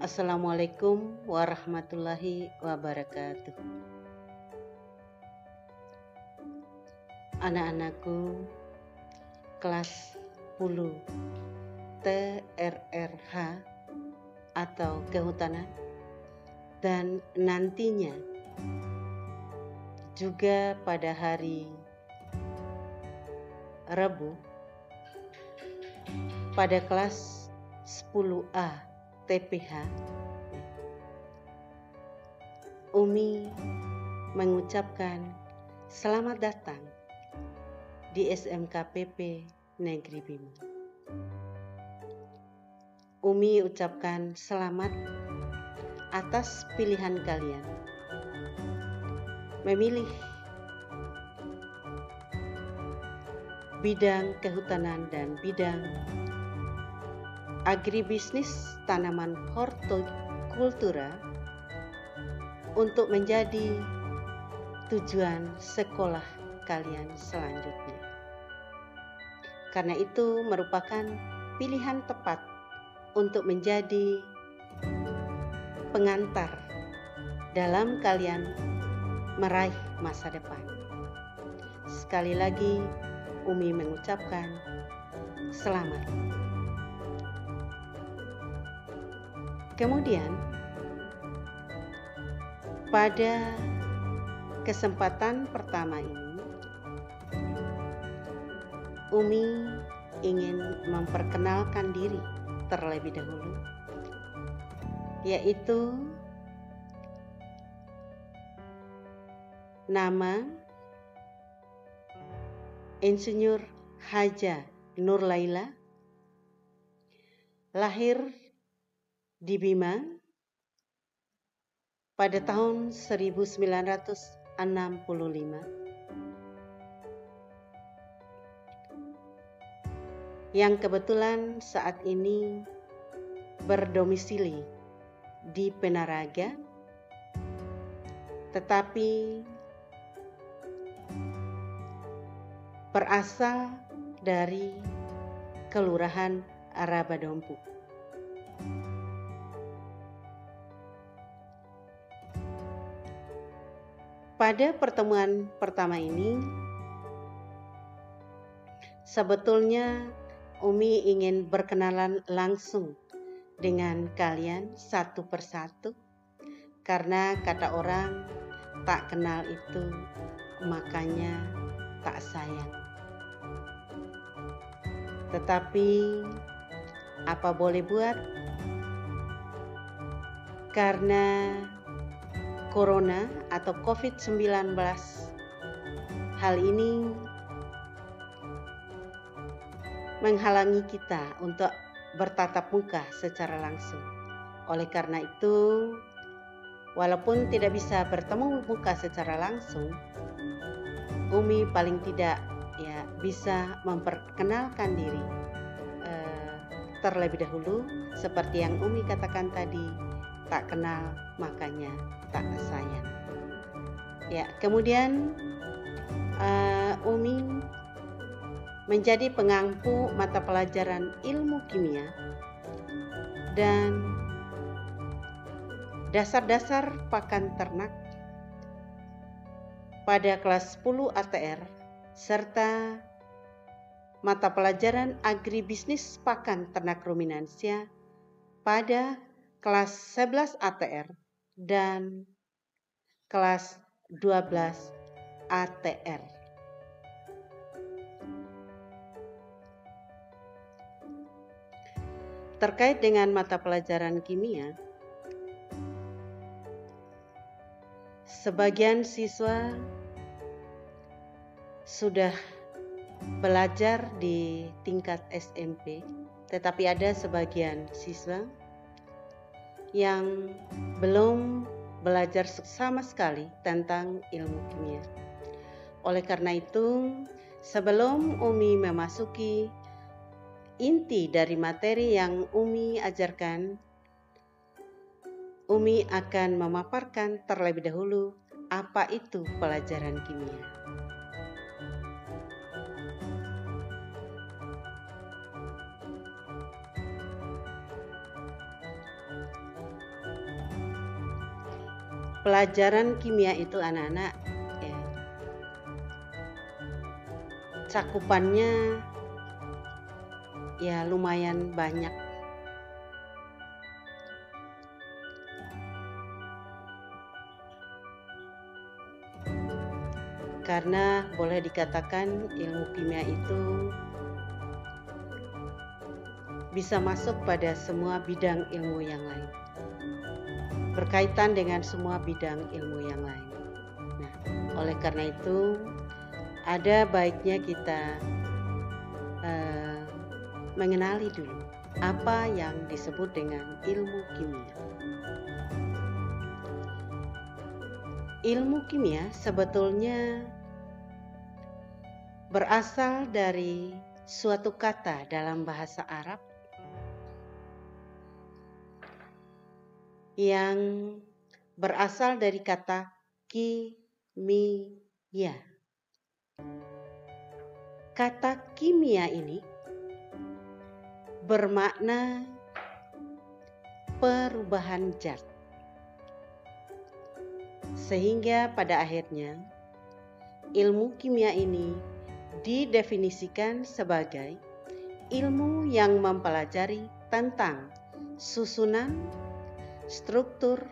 Assalamualaikum warahmatullahi wabarakatuh. Anak-anakku kelas 10 TRRH atau kehutanan, dan nantinya juga pada hari Rabu pada kelas 10A TPH, Umi mengucapkan selamat datang di SMKPP Negeri Bima. Umi ucapkan selamat atas pilihan kalian memilih bidang kehutanan dan bidang agribisnis tanaman hortikultura untuk menjadi tujuan sekolah kalian selanjutnya. Karena itu merupakan pilihan tepat untuk menjadi pengantar dalam kalian meraih masa depan. Sekali lagi, Umi mengucapkan selamat. Kemudian, pada kesempatan pertama ini, Umi ingin memperkenalkan diri terlebih dahulu, yaitu nama Insinyur Haja Nur Laila, lahir di Bima pada tahun 1965, yang kebetulan saat ini berdomisili di Penaraga, tetapi berasal dari Kelurahan Rabadompu. Pada pertemuan pertama ini, sebetulnya Umi ingin berkenalan langsung dengan kalian satu persatu, karena kata orang tak kenal itu makanya tak sayang. Tetapi apa boleh buat, karena Corona atau COVID-19 hal ini menghalangi kita untuk bertatap muka secara langsung. Oleh karena itu, walaupun tidak bisa bertemu muka secara langsung, Umi paling tidak bisa memperkenalkan diri terlebih dahulu, seperti yang Umi katakan tadi, tak kenal makanya tak sayang. Kemudian Umi menjadi pengampu mata pelajaran ilmu kimia dan dasar-dasar pakan ternak pada kelas 10 ATR serta mata pelajaran agribisnis pakan ternak ruminansia pada kelas 11 ATR dan kelas 12 ATR. Terkait dengan mata pelajaran kimia, sebagian siswa sudah belajar di tingkat SMP, tetapi ada sebagian siswa yang belum belajar sama sekali tentang ilmu kimia. Oleh karena itu, sebelum Umi memasuki inti dari materi yang Umi ajarkan, Umi akan memaparkan terlebih dahulu apa itu pelajaran kimia. pelajaran kimia itu anak-anak ya, cakupannya ya lumayan banyak. Karena boleh dikatakan ilmu kimia itu bisa masuk pada semua bidang ilmu yang lain, berkaitan dengan semua bidang ilmu yang lain. Nah, oleh karena itu ada baiknya kita mengenali dulu apa yang disebut dengan ilmu kimia. Ilmu kimia sebetulnya berasal dari suatu kata dalam bahasa Arab yang berasal dari kata kimia. Kata kimia ini bermakna perubahan zat. Sehingga pada akhirnya ilmu kimia ini didefinisikan sebagai ilmu yang mempelajari tentang susunan, struktur,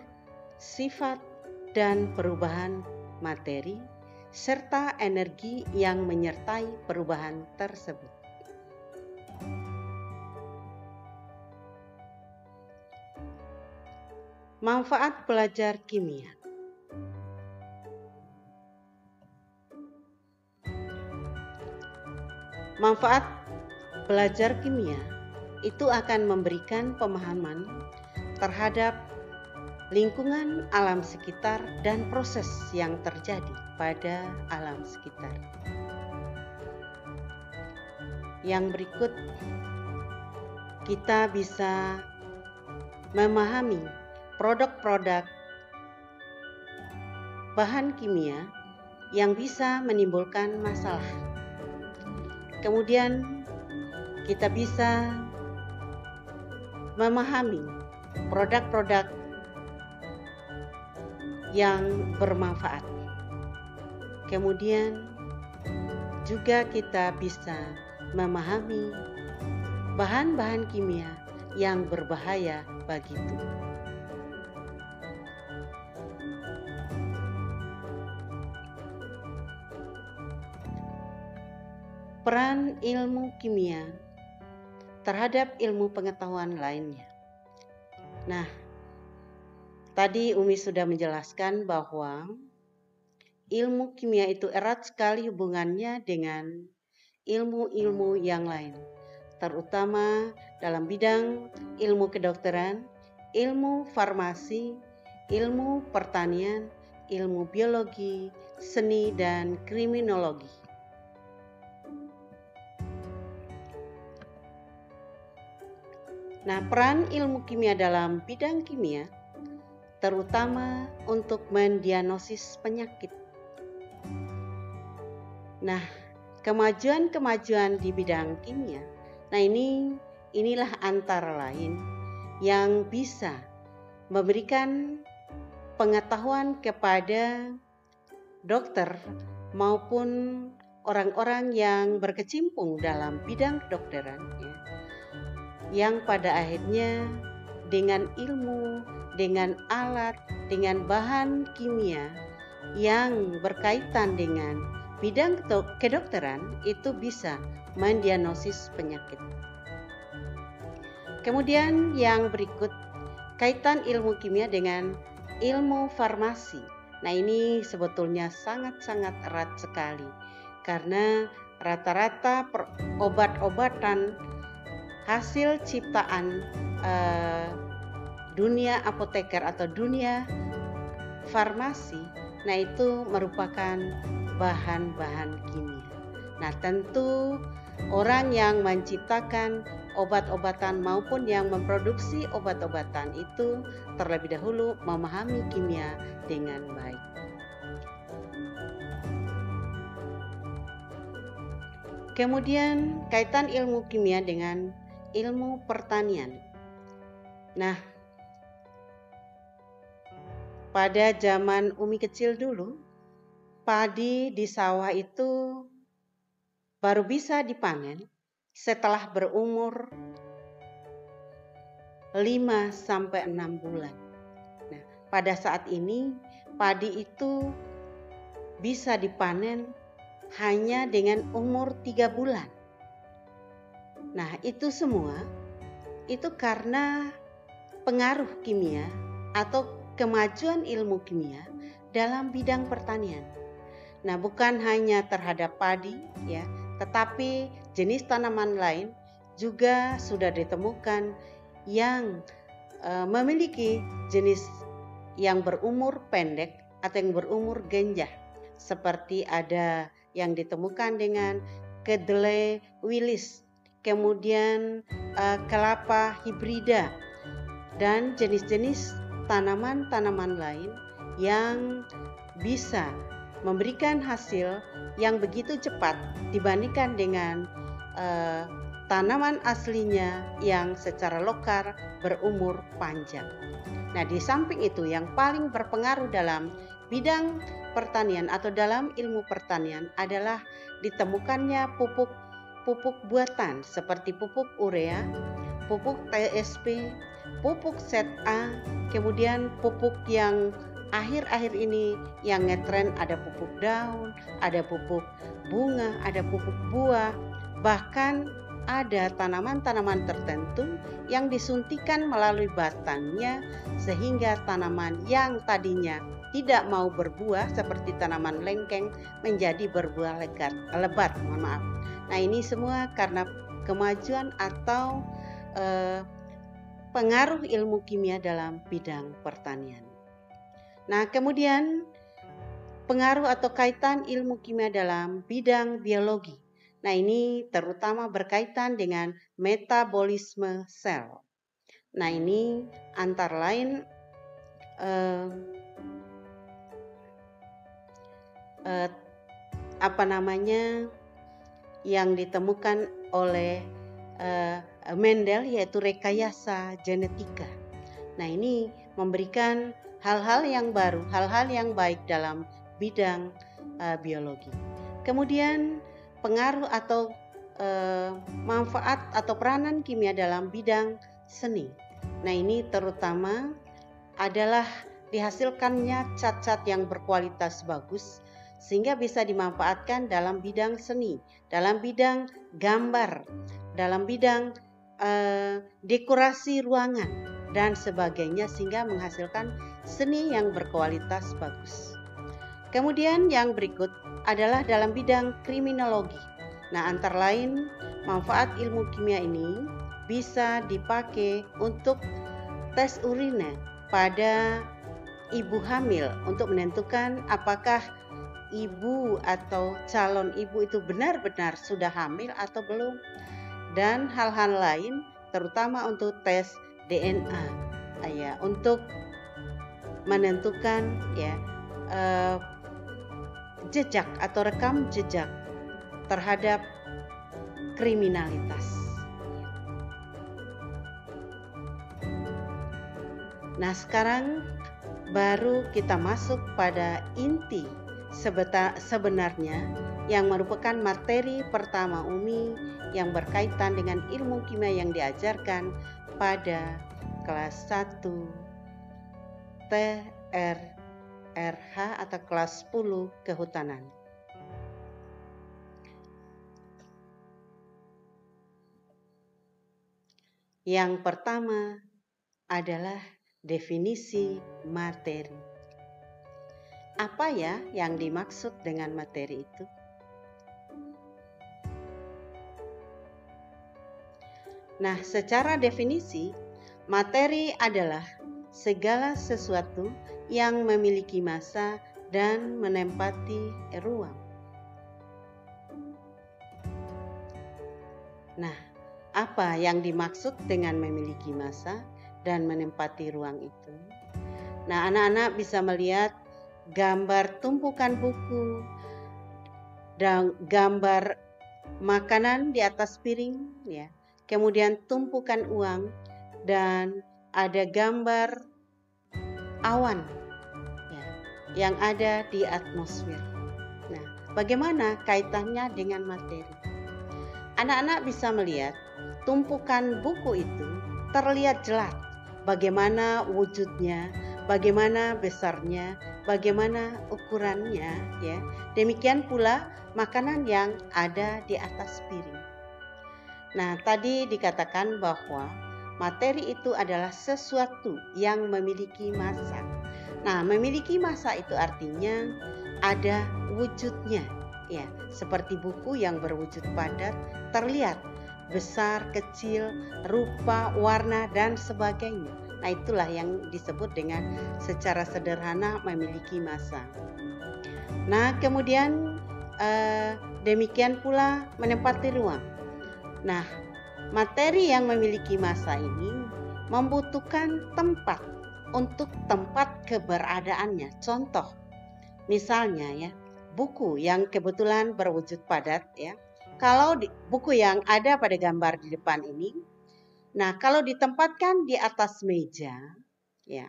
sifat, dan perubahan materi, serta energi yang menyertai perubahan tersebut. Manfaat belajar kimia. Manfaat belajar kimia itu akan memberikan pemahaman terhadap lingkungan alam sekitar dan proses yang terjadi pada alam sekitar. Yang berikut, kita bisa memahami produk-produk bahan kimia yang bisa menimbulkan masalah. Kemudian kita bisa memahami produk-produk yang bermanfaat. Kemudian juga kita bisa memahami bahan-bahan kimia yang berbahaya bagi tubuh. Peran ilmu kimia terhadap ilmu pengetahuan lainnya. Nah, tadi Umi sudah menjelaskan bahwa ilmu kimia itu erat sekali hubungannya dengan ilmu-ilmu yang lain, terutama dalam bidang ilmu kedokteran, ilmu farmasi, ilmu pertanian, ilmu biologi, seni, dan kriminologi. Nah, peran ilmu kimia dalam bidang kimia terutama untuk mendiagnosis penyakit. Nah, kemajuan-kemajuan di bidang kimia, nah inilah antara lain yang bisa memberikan pengetahuan kepada dokter maupun orang-orang yang berkecimpung dalam bidang kedokteran, ya, yang pada akhirnya dengan ilmu, dengan alat, dengan bahan kimia yang berkaitan dengan bidang kedokteran itu bisa mendiagnosis penyakit. Kemudian yang berikut, kaitan ilmu kimia dengan ilmu farmasi. Nah, ini sebetulnya sangat-sangat erat sekali karena rata-rata obat-obatan hasil ciptaan dunia apoteker atau dunia farmasi, nah itu merupakan bahan-bahan kimia. Nah, tentu orang yang menciptakan obat-obatan maupun yang memproduksi obat-obatan itu terlebih dahulu memahami kimia dengan baik. Kemudian kaitan ilmu kimia dengan ilmu pertanian. Nah, pada zaman Umi kecil dulu, padi di sawah itu baru bisa dipanen setelah berumur 5-6 bulan. Nah, pada saat ini padi itu bisa dipanen hanya dengan umur 3 bulan. Nah, itu semua itu karena pengaruh kimia atau kemajuan ilmu kimia dalam bidang pertanian. Nah, bukan hanya terhadap padi ya, tetapi jenis tanaman lain juga sudah ditemukan yang memiliki jenis yang berumur pendek atau yang berumur genjah. Seperti ada yang ditemukan dengan kedelai wilis, kemudian kelapa hibrida, dan jenis-jenis tanaman-tanaman lain yang bisa memberikan hasil yang begitu cepat dibandingkan dengan tanaman aslinya yang secara lokal berumur panjang. Nah, di samping itu yang paling berpengaruh dalam bidang pertanian atau dalam ilmu pertanian adalah ditemukannya pupuk buatan seperti pupuk urea, pupuk TSP, pupuk ZA, kemudian pupuk yang akhir-akhir ini yang ngetren ada pupuk daun, ada pupuk bunga, ada pupuk buah, bahkan ada tanaman-tanaman tertentu yang disuntikan melalui batangnya sehingga tanaman yang tadinya tidak mau berbuah seperti tanaman lengkeng menjadi berbuah lebat. Nah, ini semua karena kemajuan atau pengaruh ilmu kimia dalam bidang pertanian. Nah, kemudian pengaruh atau kaitan ilmu kimia dalam bidang biologi. Nah, ini terutama berkaitan dengan metabolisme sel. Nah, ini antara lain yang ditemukan oleh Mendel, yaitu rekayasa genetika. Nah, ini memberikan hal-hal yang baru, hal-hal yang baik dalam bidang biologi. Kemudian pengaruh atau manfaat atau peranan kimia dalam bidang seni. Nah, ini terutama adalah dihasilkannya cat-cat yang berkualitas bagus sehingga bisa dimanfaatkan dalam bidang seni, dalam bidang gambar, dalam bidang dekorasi ruangan dan sebagainya sehingga menghasilkan seni yang berkualitas bagus. Kemudian yang berikut adalah dalam bidang kriminologi. Nah, antara lain manfaat ilmu kimia ini bisa dipakai untuk tes urine pada ibu hamil untuk menentukan apakah ibu atau calon ibu itu benar-benar sudah hamil atau belum, dan hal-hal lain terutama untuk tes DNA ya, untuk menentukan ya jejak atau rekam jejak terhadap kriminalitas. Nah, sekarang baru kita masuk pada inti sebenarnya yang merupakan materi pertama Umi yang berkaitan dengan ilmu kimia yang diajarkan pada kelas 1 TRRH atau kelas 10 kehutanan. Yang pertama adalah definisi materi. Apa ya yang dimaksud dengan materi itu? Nah, secara definisi, materi adalah segala sesuatu yang memiliki massa dan menempati ruang. Nah, apa yang dimaksud dengan memiliki massa dan menempati ruang itu? Nah, anak-anak bisa melihat gambar tumpukan buku dan gambar makanan di atas piring ya. Kemudian tumpukan uang dan ada gambar awan yang ada di atmosfer. Nah, bagaimana kaitannya dengan materi? Anak-anak bisa melihat tumpukan buku itu terlihat jelas bagaimana wujudnya, bagaimana besarnya, bagaimana ukurannya, ya. Demikian pula makanan yang ada di atas piring. Nah, tadi dikatakan bahwa materi itu adalah sesuatu yang memiliki massa. Nah, memiliki massa itu artinya ada wujudnya, ya, seperti buku yang berwujud padat, terlihat besar, kecil, rupa, warna, dan sebagainya. Nah, itulah yang disebut dengan secara sederhana memiliki massa. Nah, kemudian demikian pula menempati ruang. Nah, materi yang memiliki massa ini membutuhkan tempat untuk tempat keberadaannya. Contoh, misalnya ya, buku yang kebetulan berwujud padat ya. Kalau buku yang ada pada gambar di depan ini, nah kalau ditempatkan di atas meja, ya.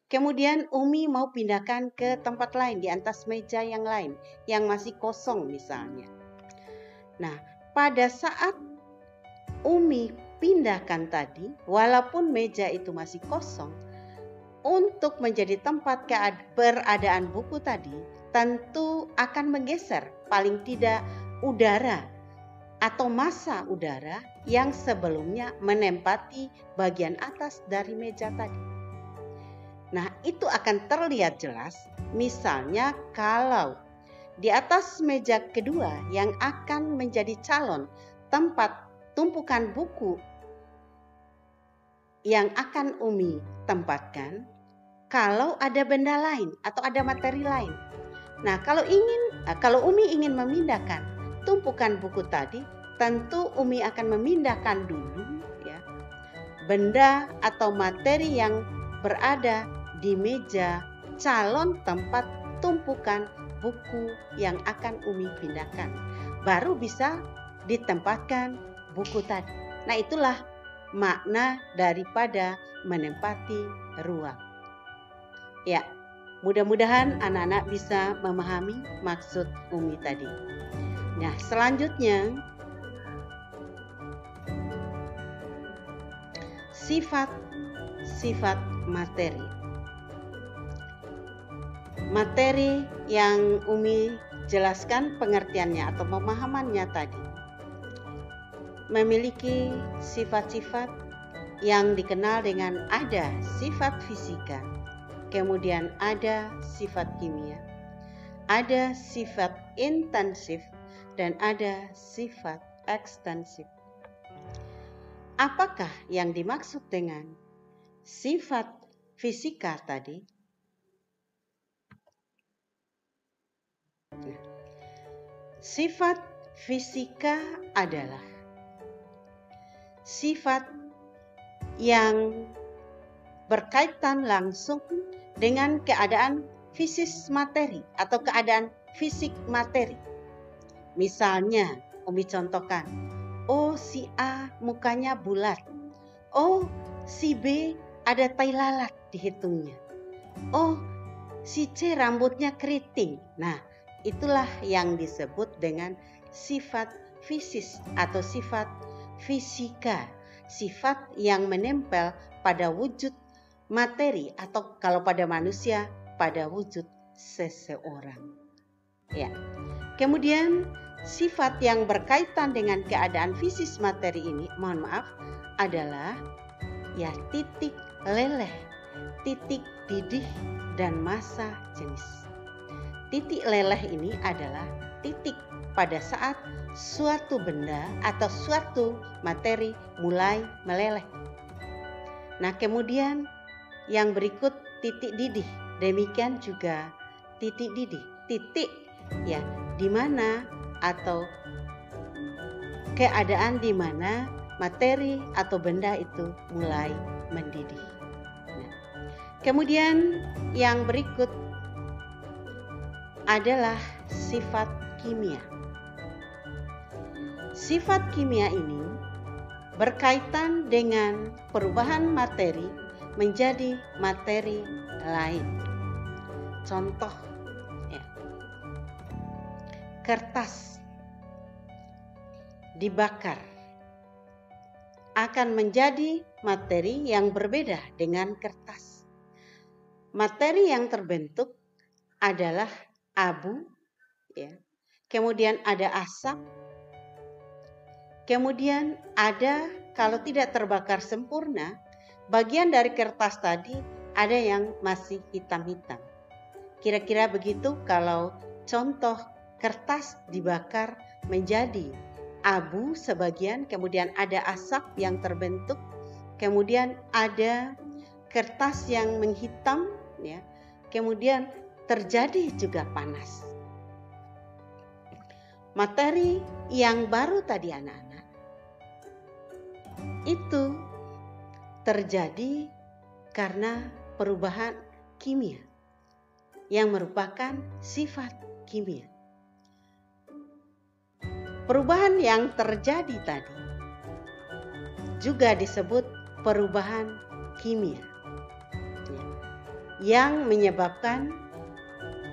Kemudian Umi mau pindahkan ke tempat lain di atas meja yang lain yang masih kosong misalnya. Nah, pada saat Umi pindahkan tadi, walaupun meja itu masih kosong, untuk menjadi tempat keberadaan buku tadi, tentu akan menggeser paling tidak udara atau massa udara yang sebelumnya menempati bagian atas dari meja tadi. Nah, itu akan terlihat jelas misalnya kalau di atas meja kedua yang akan menjadi calon tempat tumpukan buku yang akan Umi tempatkan, kalau ada benda lain atau ada materi lain. Nah, kalau Umi ingin memindahkan tumpukan buku tadi, tentu Umi akan memindahkan dulu ya benda atau materi yang berada di meja calon tempat tumpukan buku yang akan Umi pindahkan. Baru bisa ditempatkan buku tadi. Nah, itulah makna daripada menempati ruang. Ya, mudah-mudahan anak-anak bisa memahami maksud Umi tadi. Nah, selanjutnya sifat materi. Materi yang Umi jelaskan pengertiannya atau pemahamannya tadi memiliki sifat-sifat yang dikenal dengan ada sifat fisika, kemudian ada sifat kimia, ada sifat intensif, dan ada sifat ekstensif. Apakah yang dimaksud dengan sifat fisika tadi? Sifat fisika adalah sifat yang berkaitan langsung dengan keadaan fisis materi atau keadaan fisik materi. Misalnya, Umi contohkan, oh si A mukanya bulat, oh si B ada tai lalat di hidungnya, oh si C rambutnya keriting. Nah, itulah yang disebut dengan sifat fisis atau sifat fisika, sifat yang menempel pada wujud materi atau kalau pada manusia pada wujud seseorang. Ya. Kemudian sifat yang berkaitan dengan keadaan fisis materi ini, mohon maaf, adalah ya titik leleh, titik didih, dan massa jenis. Titik leleh ini adalah titik pada saat suatu benda atau suatu materi mulai meleleh. Nah, kemudian yang berikut titik didih. Demikian juga titik didih. Titik ya di mana atau keadaan di mana materi atau benda itu mulai mendidih. Nah, kemudian yang berikut adalah sifat kimia. Sifat kimia ini berkaitan dengan perubahan materi menjadi materi lain. contoh ya, kertas dibakar akan menjadi materi yang berbeda dengan kertas. Materi yang terbentuk adalah abu, ya. Kemudian ada asap, kemudian ada, kalau tidak terbakar sempurna, bagian dari kertas tadi ada yang masih hitam-hitam. Kira-kira begitu kalau contoh kertas dibakar menjadi abu sebagian, kemudian ada asap yang terbentuk, kemudian ada kertas yang menghitam, ya, kemudian terjadi juga panas. Materi yang baru tadi anak-anak itu terjadi karena perubahan kimia yang merupakan sifat kimia. Perubahan yang terjadi tadi juga disebut perubahan kimia, ya, yang menyebabkan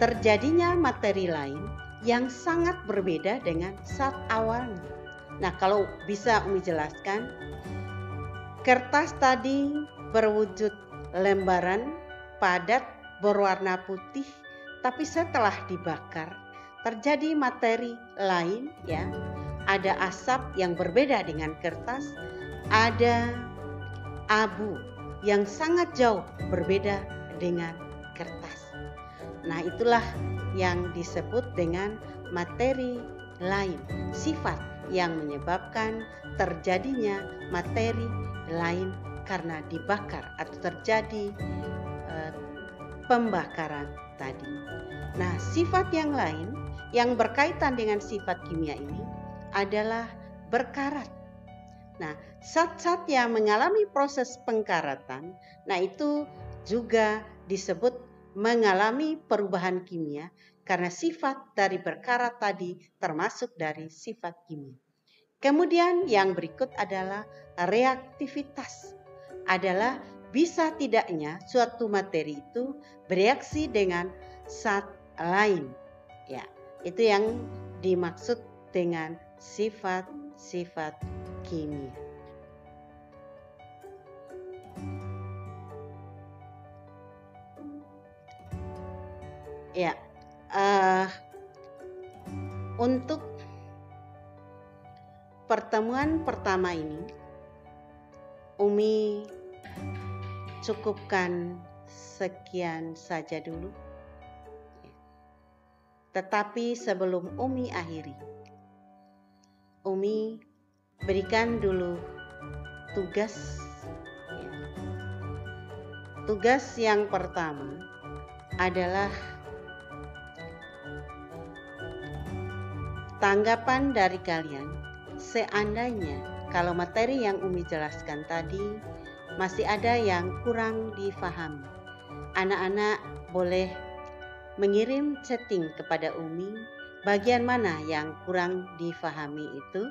terjadinya materi lain yang sangat berbeda dengan zat awalnya. Nah, kalau bisa Umi jelaskan, kertas tadi berwujud lembaran padat berwarna putih, tapi setelah dibakar terjadi materi lain, ya. Ada asap yang berbeda dengan kertas, ada abu yang sangat jauh berbeda dengan kertas. Nah, itulah yang disebut dengan materi lain, sifat yang menyebabkan terjadinya materi lain karena dibakar atau terjadi pembakaran tadi. Nah, sifat yang lain yang berkaitan dengan sifat kimia ini adalah berkarat. Nah, zat-zat yang mengalami proses pengkaratan, nah itu juga disebut mengalami perubahan kimia karena sifat dari berkarat tadi termasuk dari sifat kimia. Kemudian yang berikut adalah reaktivitas. Adalah bisa tidaknya suatu materi itu bereaksi dengan zat lain. Ya, itu yang dimaksud dengan sifat-sifat kimia. Ya, untuk pertemuan pertama ini Umi cukupkan sekian saja dulu. Tetapi sebelum Umi akhiri, Umi berikan dulu tugas. Tugas yang pertama adalah tanggapan dari kalian seandainya kalau materi yang Umi jelaskan tadi masih ada yang kurang difahami. Anak-anak boleh mengirim chatting kepada Umi bagian mana yang kurang difahami itu.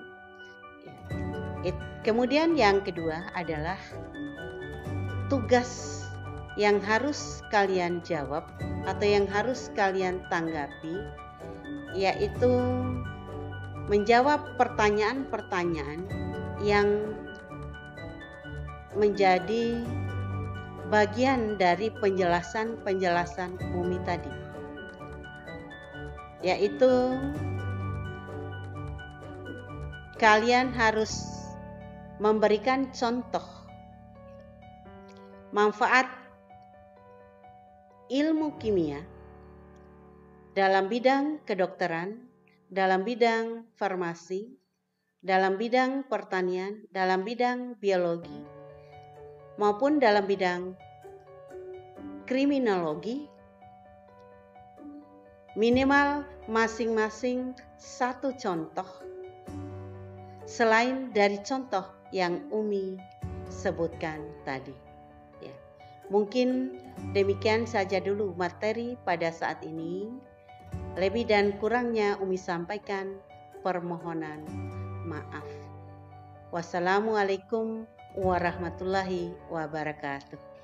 Kemudian yang kedua adalah tugas yang harus kalian jawab atau yang harus kalian tanggapi, yaitu menjawab pertanyaan-pertanyaan yang menjadi bagian dari penjelasan-penjelasan Umi tadi, yaitu kalian harus memberikan contoh manfaat ilmu kimia dalam bidang kedokteran, dalam bidang farmasi, dalam bidang pertanian, dalam bidang biologi, maupun dalam bidang kriminologi, minimal masing-masing satu contoh selain dari contoh yang Umi sebutkan tadi. Ya, mungkin demikian saja dulu materi pada saat ini. Lebih dan kurangnya Umi sampaikan permohonan maaf. Wassalamualaikum warahmatullahi wabarakatuh.